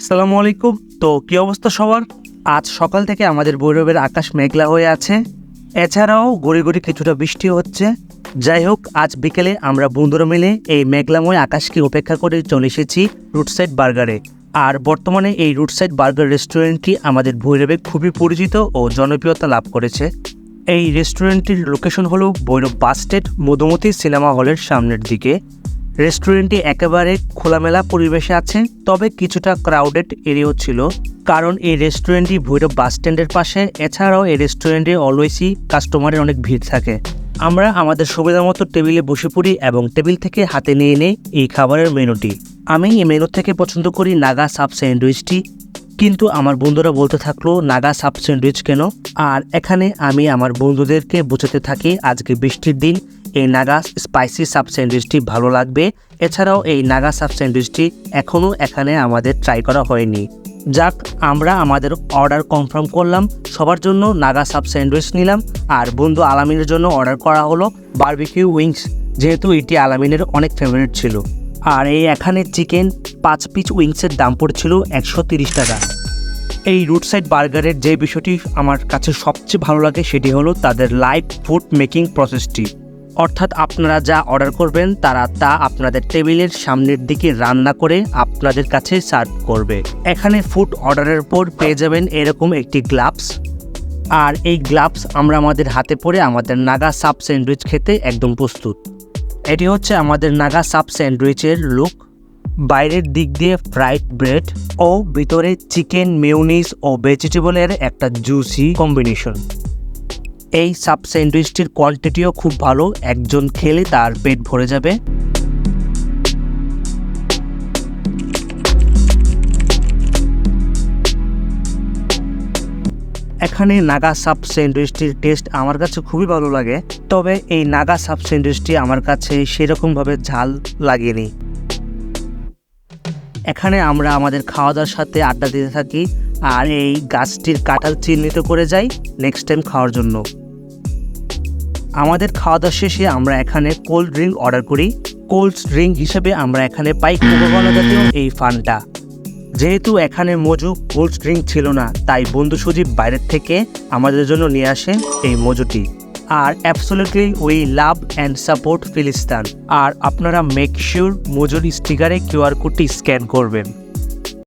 আসসালামু আলাইকুম। তো কি অবস্থা সবার? আজ সকাল থেকে আমাদের ভৈরবের আকাশ মেঘলা হয়ে আছে, এছাড়াও গড়ি গড়ি কিছুটা বৃষ্টি হচ্ছে। যাই হোক, আজ বিকেলে আমরা বন্ধুরা মিলে এই মেঘলাময় আকাশকে উপেক্ষা করে চলে এসেছি রুটসাইড বার্গারে। আর বর্তমানে এই রুটসাইড বার্গার রেস্টুরেন্টটি আমাদের ভৈরবে খুবই পরিচিত ও জনপ্রিয়তা লাভ করেছে। এই রেস্টুরেন্টটির লোকেশন হলো Bhairab bus stand Madhumati cinema হলের সামনের দিকে। রেস্টুরেন্টটি একেবারে খোলামেলা পরিবেশে আছে, তবে কিছুটা ক্রাউডেড এরিয়াও ছিল, কারণ এই রেস্টুরেন্টটি ভৈরব বাস স্ট্যান্ডের পাশে। এছাড়াও এই রেস্টুরেন্টে অলওয়েজই কাস্টমারের অনেক ভিড় থাকে। আমরা আমাদের সুবিধা মতো টেবিলে বসে পড়ি এবং টেবিল থেকে হাতে নিয়ে নেই এই খাবারের মেনুটি। আমি এই মেনু থেকে পছন্দ করি নাগা সাব স্যান্ডউইচটি, কিন্তু আমার বন্ধুরা বলতে থাকলো নাগা সাব স্যান্ডউইচ কেন। আর এখানে আমি আমার বন্ধুদেরকে বোঝাতে থাকি আজকে বৃষ্টির দিন এই নাগা স্পাইসি সাব স্যান্ডউইচটি ভালো লাগবে। এছাড়াও এই নাগা সাব স্যান্ডউইচটি এখনও এখানে আমাদের ট্রাই করা হয়নি। যাক, আমরা আমাদের অর্ডার কনফার্ম করলাম, সবার জন্য নাগা সাব স্যান্ডউইচ নিলাম। আর বন্ধু আলামিনের জন্য অর্ডার করা হলো বারবিকিউ উইংস, যেহেতু এটি আলামিনের অনেক ফেভারিট ছিল। আর এই এখানে চিকেন 5 পিস উইংসের দাম পড়ছিল 130 টাকা। এই রুটসাইড বার্গারের যে বিষয়টি আমার কাছে সবচেয়ে ভালো লাগে সেটি হলো তাদের লাইভ ফুড মেকিং প্রসেসটি। অর্থাৎ আপনারা যা অর্ডার করবেন তারা তা আপনাদের টেবিলের সামনের দিকে রান্না করে আপনাদের কাছে সার্ভ করবে। এখানে ফুড অর্ডারের পর পেয়ে যাবেন এরকম একটি গ্লাভস, আর এই গ্লাভস আমরা আমাদের হাতে পরে আমাদের নাগা সাব স্যান্ডউইচ খেতে একদম প্রস্তুত। এটি হচ্ছে আমাদের নাগা সাব স্যান্ডউইচের লুক। বাইরের দিক দিয়ে ফ্রাইড ব্রেড ও ভিতরে চিকেন, মেয়োনিজ ও ভেজিটেবলের একটা জুসি কম্বিনেশন। এই সাব স্যান্ডউইচটির কোয়ান্টিটিও খুব ভালো, একজন খেলে তার পেট ভরে যাবে। এখানে নাগা সাব স্যান্ডউইচটির টেস্ট আমার কাছে খুবই ভালো লাগে, তবে এই নাগা সাব স্যান্ডউইচটি আমার কাছে সেরকমভাবে ঝাল লাগেনি। এখানে আমরা আমাদের খাওয়া দাওয়ার সাথে আড্ডা দিতে থাকি আর এই গাছটির কাঁঠাল চিহ্নিত করে যাই নেক্সট টাইম খাওয়ার জন্য। আমাদের খাওয়া দাওয়া শেষে আমরা এখানে কোল্ড ড্রিঙ্ক অর্ডার করি। কোল্ড ড্রিঙ্ক হিসেবে আমরা এখানে পাই কোকা-কোলা জাতীয় এই ফানটা। যেহেতু এখানে মজু কোল্ড ড্রিঙ্ক ছিল না, তাই বন্ধু সুদীপ বাইরের থেকে আমাদের জন্য নিয়ে আসেন এই মজুটি। আর absolutely we love and support ফিলিস্তান। আর আপনারা মেক শিওর মজুর স্টিকারে কিউআর কোডটি স্ক্যান করবেন।